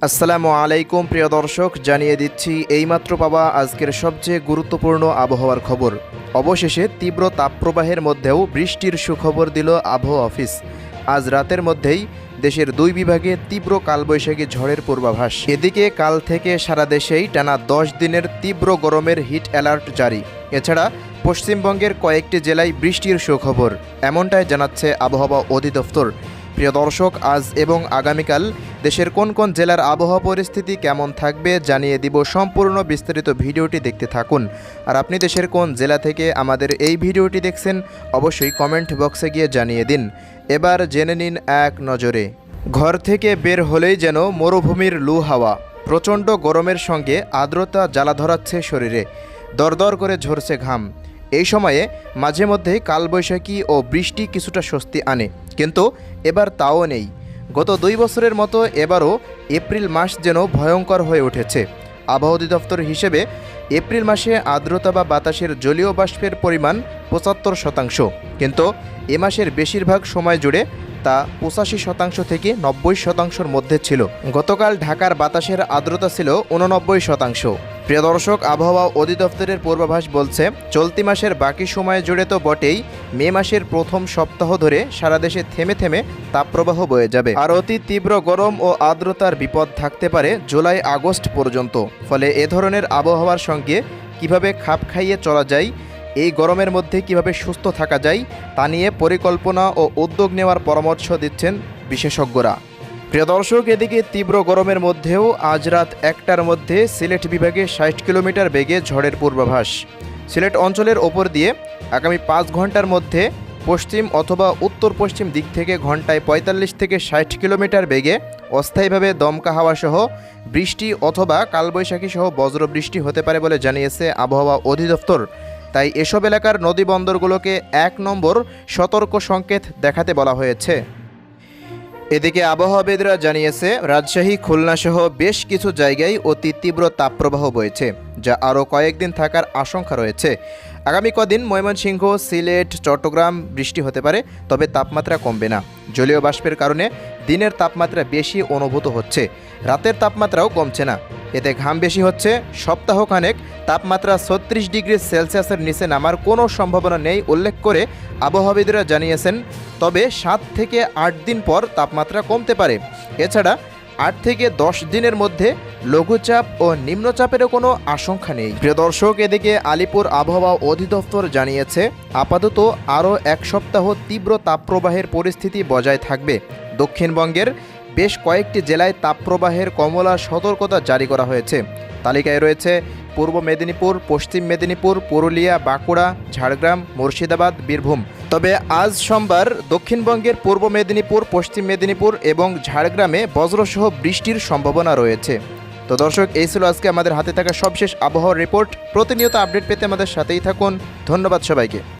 আসসালামু আলাইকুম প্রিয় দর্শক, জানিয়ে দিচ্ছি এইমাত্র পাওয়া আজকের সবচেয়ে গুরুত্বপূর্ণ আবহাওয়ার খবর। অবশেষে তীব্র তাপপ্রবাহের মধ্যেও বৃষ্টির সুখবর দিল আবহাওয়া অফিস। আজ রাতের মধ্যেই দেশের 2 বিভাগে তীব্র কালবৈশাখী ঝড়ের পূর্বাভাস। এদিকে কাল থেকে সারা দেশেই টানা 10 দিনের তীব্র গরমের হিট অ্যালার্ট জারি। এছাড়া পশ্চিমবঙ্গের কয়েকটি জেলায় বৃষ্টির সুখবর, এমনটাই জানাচ্ছে আবহাওয়া অধিদপ্তর। প্রিয় দর্শক, আজ এবং আগামীকাল দেশের কোন কোন জেলার আবহাওয়া পরিস্থিতি কেমন থাকবে জানিয়ে দিব। সম্পূর্ণ বিস্তারিত ভিডিওটি দেখতে থাকুন। আর আপনি দেশের কোন জেলা থেকে আমাদের এই ভিডিওটি দেখছেন অবশ্যই কমেন্ট বক্সে গিয়ে জানিয়ে দিন। এবার জেনে নিন এক নজরে। ঘর থেকে বের হলেই যেন মরুভূমির লু হাওয়া। প্রচণ্ড গরমের সঙ্গে আর্দ্রতা জ্বালা ধরাচ্ছে শরীরে, দরদর করে ঝরছে ঘাম। এই সময়ে মাঝে মধ্যেই কালবৈশাখী ও বৃষ্টি কিছুটা স্বস্তি আনে, কিন্তু এবার তাও নেই। গত 2 বছরের মতো এবারও এপ্রিল মাস যেন ভয়ঙ্কর হয়ে উঠেছে। আবহাওয়া অধিদপ্তর হিসেবে এপ্রিল মাসে আর্দ্রতা বা বাতাসের জলীয় বাষ্পের পরিমাণ 75%, কিন্তু এ মাসের বেশিরভাগ সময় জুড়ে তা 85% থেকে 90%-র মধ্যে ছিল। গতকাল ঢাকার বাতাসের আর্দ্রতা ছিল 89%। প্রিয় দর্শক, আবহাওয়া অধিদপ্তরের পূর্বাভাস বলছে চলতি মাসের বাকি সময় জুড়ে তো বটেই, মে মাসের প্রথম সপ্তাহ ধরে সারা দেশে থেমে থেমে তাপপ্রবাহ বয়ে যাবে। আর অতি তীব্র গরম ও আর্দ্রতার বিপদ থাকতে পারে জুলাই আগস্ট পর্যন্ত। ফলে এ ধরনের আবহাওয়ার সঙ্গে কিভাবে খাপ খাইয়ে চলা যায়, এই গরমের মধ্যে কিভাবে সুস্থ থাকা যায় তা নিয়ে পরিকল্পনা ও উদ্যোগ নেওয়ার পরামর্শ দিচ্ছেন বিশেষজ্ঞরা। প্রিয় দর্শক, এদিকে তীব্র গরমের মধ্যেও আজ রাত 1টার মধ্যে সিলেট বিভাগে 60 কিলোমিটার বেগে ঝড়ের পূর্বাভাস। সিলেট অঞ্চলের ওপর দিয়ে আগামী 5 ঘন্টার মধ্যে পশ্চিম অথবা উত্তর পশ্চিম দিক থেকে ঘন্টায় 45 থেকে 60 কিলোমিটার বেগে অস্থায়ীভাবে দমকা হাওয়া সহ বৃষ্টি অথবা কালবৈশাখী সহ বজ্রবৃষ্টি হতে পারে বলে জানিয়েছে আবহাওয়া অধিদপ্তর। তাই এসব এলাকার নদী বন্দরগুলোকে 1 নম্বর সতর্ক সংকেত দেখাতে বলা হয়েছে। এদিকে আবহাওয়াবিদরা জানিয়েছে রাজশাহী, খুলনা সহ বেশ কিছু জায়গায় অতি তীব্র তাপপ্রবাহ বইছে, যা আরও কয়েকদিন থাকার আশঙ্কা রয়েছে। আগামী কদিন ময়মনসিংহ, সিলেট, চট্টগ্রাম বৃষ্টি হতে পারে, তবে তাপমাত্রা কমবে না। জলীয় বাষ্পের কারণে দিনের তাপমাত্রা বেশি অনুভূত হচ্ছে, রাতের তাপমাত্রাও কমছে না। এতে ঘাম বেশি হচ্ছে। সপ্তাহখানেক তাপমাত্রা 36 ডিগ্রি সেলসিয়াসের নিচে নামার কোনো সম্ভাবনা নেই উল্লেখ করে আবহাওয়াবিদরা জানিয়েছেন। তবে 7 থেকে 8 দিন পর তাপমাত্রা কমতে পারে। এছাড়া 8 থেকে 10 দিনের মধ্যে লঘুচাপ ও নিম্নচাপেরও কোনো আশঙ্কা নেই। প্রিয় দর্শক, এদিকে আলিপুর আবহাওয়া অধিদপ্তর জানিয়েছে আপাতত আরও 1 সপ্তাহ তীব্র তাপপ্রবাহের পরিস্থিতি বজায় থাকবে। দক্ষিণবঙ্গের বেশ কয়েকটি জেলায় তাপপ্রবাহের কমলা সতর্কতা জারি করা হয়েছে। তালিকায় রয়েছে পূর্ব মেদিনীপুর, পশ্চিম মেদিনীপুর, পুরুলিয়া, বাঁকুড়া, ঝাড়গ্রাম, মুর্শিদাবাদ, বীরভূম। তবে আজ সোমবার দক্ষিণবঙ্গের পূর্ব মেদিনীপুর, পশ্চিম মেদিনীপুর এবং ঝাড়গ্রামে বজ্রসহ বৃষ্টির সম্ভাবনা রয়েছে। তো দর্শক, এই ছিল আজকে আমাদের হাতে থাকা সবশেষ আবহাওয়ার রিপোর্ট। প্রতিনিয়ত আপডেট পেতে আমাদের সাথেই থাকুন। ধন্যবাদ সবাইকে।